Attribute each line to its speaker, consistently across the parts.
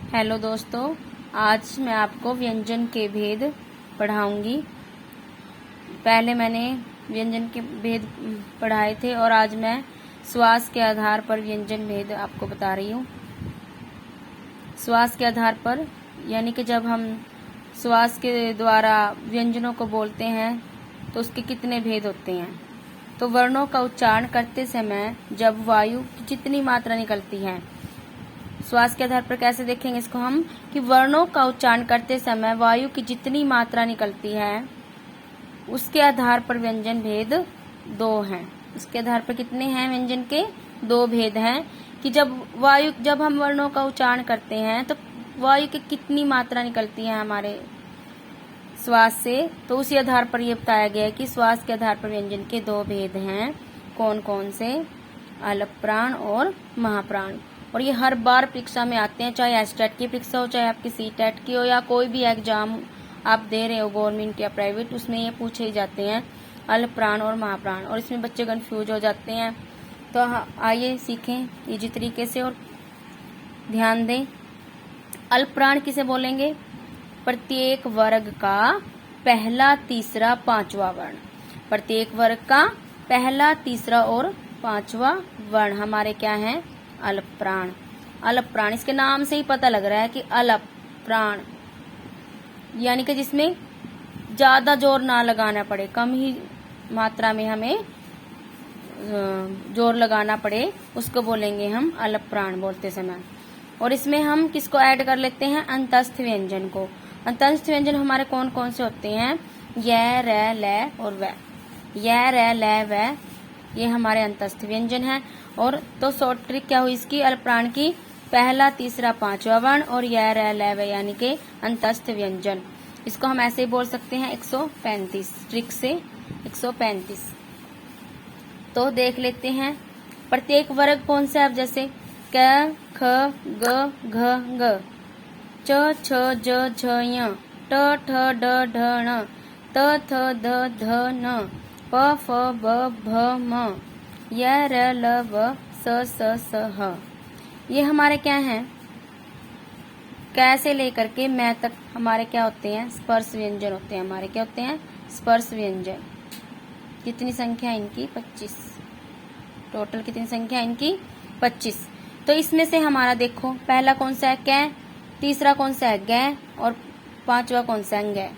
Speaker 1: Hello दोस्तों, आज मैं आपको व्यंजन के भेद पढ़ाऊंगी। पहले मैंने व्यंजन के भेद पढ़ाए थे और आज मैं श्वास के आधार पर व्यंजन भेद आपको बता रही हूँ। श्वास के आधार पर यानी कि जब हम श्वास के द्वारा व्यंजनों को बोलते हैं तो उसके कितने भेद होते हैं। तो वर्णों का उच्चारण करते समय जब वायु की जितनी मात्रा निकलती है, श्वास के आधार पर कैसे देखेंगे इसको हम कि वर्णों का उच्चारण करते समय वायु की जितनी मात्रा निकलती है उसके आधार पर व्यंजन भेद 2 हैं। इसके आधार पर कितने हैं व्यंजन के 2 भेद हैं कि जब हम वर्णों का उच्चारण करते हैं तो वायु की कितनी मात्रा निकलती है हमारे श्वास से, तो उसी आधार पर यह बताया गया है कि श्वास के आधार पर व्यंजन के 2 भेद हैं। कौन कौन से? अल्प प्राण और महाप्राण। और ये हर बार परीक्षा में आते हैं, चाहे एसटेट की परीक्षा हो, चाहे आपकी सीटेट की हो, या कोई भी एग्जाम आप दे रहे हो गवर्नमेंट या प्राइवेट, उसमें ये पूछे ही जाते हैं अल्प प्राण और महाप्राण। और इसमें बच्चे कंफ्यूज हो जाते हैं। तो आइए सीखें इजी तरीके से और ध्यान दें। अल्प प्राण किसे बोलेंगे? प्रत्येक वर्ग का पहला, तीसरा, पांचवा वर्ण। प्रत्येक वर्ग का पहला, तीसरा और पांचवा वर्ण हमारे क्या है? अल्प प्राण। अल्प प्राण, इसके नाम से ही पता लग रहा है कि अल्प प्राण यानी कि जिसमें ज्यादा जोर ना लगाना पड़े, कम ही मात्रा में हमें जोर लगाना पड़े, उसको बोलेंगे हम अल्प प्राण बोलते समय। और इसमें हम किसको ऐड कर लेते हैं? अंतस्थ व्यंजन को। अंतस्थ व्यंजन हमारे कौन कौन से होते हैं? य, र, ल और व। य, र, ल, व ये हमारे अंतस्थ व्यंजन है। और तो शॉर्ट ट्रिक क्या हुई इसकी? अल्प प्राण की पहला, तीसरा, पांचवा वर्ण और य, र, ल, व यानी के अंतस्थ व्यंजन। इसको हम ऐसे ही बोल सकते हैं 135 ट्रिक से 135। तो देख लेते हैं प्रत्येक वर्ग कौन सा है। अब जैसे क, ख, ग, घ, ग, च, छ, ज, झ, य, ट, ठ, ड, ढ, ण, त, थ, द, ध, न, प, फ, ब, भ, म, य, र, ल, व, स, स, ह। ये हमारे क्या हैं? क से लेकर के मैं तक हमारे क्या होते हैं? स्पर्श व्यंजन होते हैं। हमारे क्या होते हैं? स्पर्श व्यंजन। कितनी संख्या इनकी? 25। टोटल कितनी संख्या इनकी? 25। तो इसमें से हमारा देखो पहला कौन सा है? कै। तीसरा कौन सा है? ग। और पांचवा कौन सा है? ग।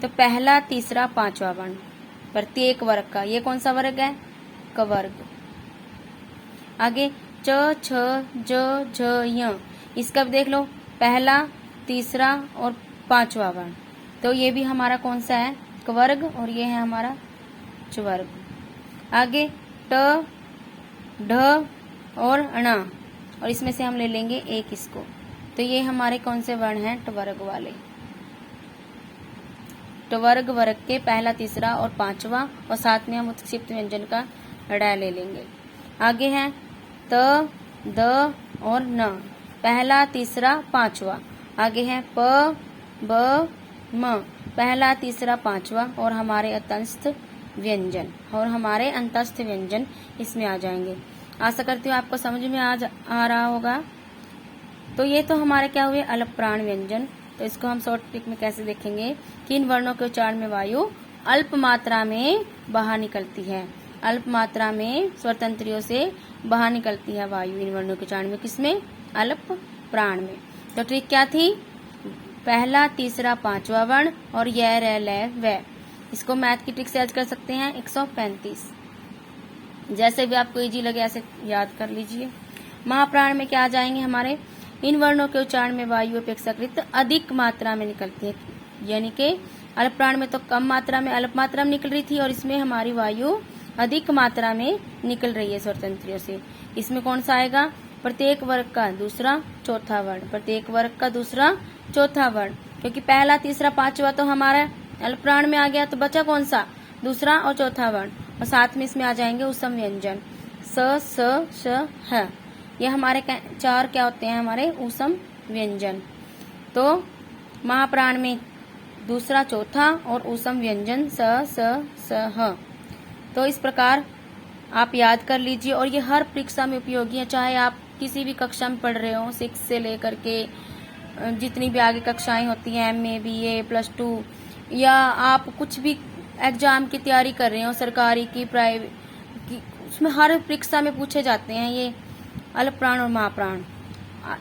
Speaker 1: तो पहला, तीसरा, पांचवा वर्ण प्रत्येक वर्ग का। ये कौन सा वर्ग है? क वर्ग। आगे च, छ, ज, झ, य, इसका भी देख लो पहला, तीसरा और पांचवा वर्ण। तो ये भी हमारा कौन सा है? क वर्ग। और ये है हमारा च वर्ग। आगे ट, ढ और ण, और इसमें से हम ले लेंगे एक इसको। तो ये हमारे कौन से वर्ण हैं? ट वर्ग वाले। ट वर्ग वर्ग के पहला, तीसरा और पांचवा, और साथ में हम उत्क्षिप्त व्यंजन का ड़ ले लेंगे। आगे है त, द और न, पहला, तीसरा, पांचवा। आगे है प, ब, म, पहला, तीसरा, पांचवा और हमारे अंतस्थ व्यंजन। और हमारे अंतस्थ व्यंजन इसमें आ जाएंगे। आशा करती हूँ आपको समझ में आ रहा होगा। तो ये तो हमारे क्या हुए? अल्प प्राण व्यंजन। तो इसको हम शॉर्ट ट्रिक में कैसे देखेंगे कि इन वर्णों के उच्चारण में वायु अल्प मात्रा में बाहर निकलती है। अल्प मात्रा में स्वतंत्रियों से बाहर निकलती है वायु इन वर्णों के उच्चारण में। किसमें? अल्प प्राण में। तो ट्रिक क्या थी? पहला, तीसरा, पांचवा वर्ण और य, र, ल, व। इसको मैथ की ट्रिक से याद कर सकते हैं 135। जैसे भी आपको इजी लगे ऐसे याद कर लीजिए। महाप्राण में क्या आ जाएंगे हमारे? इन वर्णों के उच्चारण में वायु अपेक्षाकृत अधिक मात्रा में निकलती है। यानी कि अल्प प्राण में तो कम मात्रा में, अल्प मात्रा में निकल रही थी, और इसमें हमारी वायु अधिक मात्रा में निकल रही है स्वतंत्रियों से। इसमें कौन सा आएगा? प्रत्येक वर्ग का दूसरा, चौथा वर्ण। प्रत्येक वर्ग का दूसरा, चौथा वर्ण, क्योंकि पहला, तीसरा, पांचवा तो हमारा अल्प प्राण में आ गया, तो बचा कौन सा? दूसरा और चौथा वर्ण। और साथ में इसमें आ जाएंगे उसम व्यंजन स, श, ह। ये हमारे चार क्या होते हैं? हमारे ऊसम व्यंजन। तो महाप्राण में दूसरा, चौथा और ऊसम व्यंजन स, ह। तो इस प्रकार आप याद कर लीजिए। और ये हर परीक्षा में उपयोगी है, चाहे आप किसी भी कक्षा में पढ़ रहे हो, 6 से लेकर के जितनी भी आगे कक्षाएं होती हैं, MA BA +2, या आप कुछ भी एग्जाम की तैयारी कर रहे हो, सरकारी की प्राइवेट की, उसमें हर परीक्षा में पूछे जाते हैं ये अल्प प्राण और महाप्राण।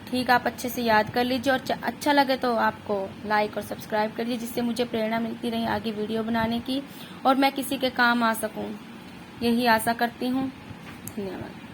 Speaker 1: ठीक, आप अच्छे से याद कर लीजिए और अच्छा लगे तो आपको लाइक और सब्सक्राइब करिए, जिससे मुझे प्रेरणा मिलती रही आगे वीडियो बनाने की और मैं किसी के काम आ सकूं, यही आशा करती हूँ। धन्यवाद।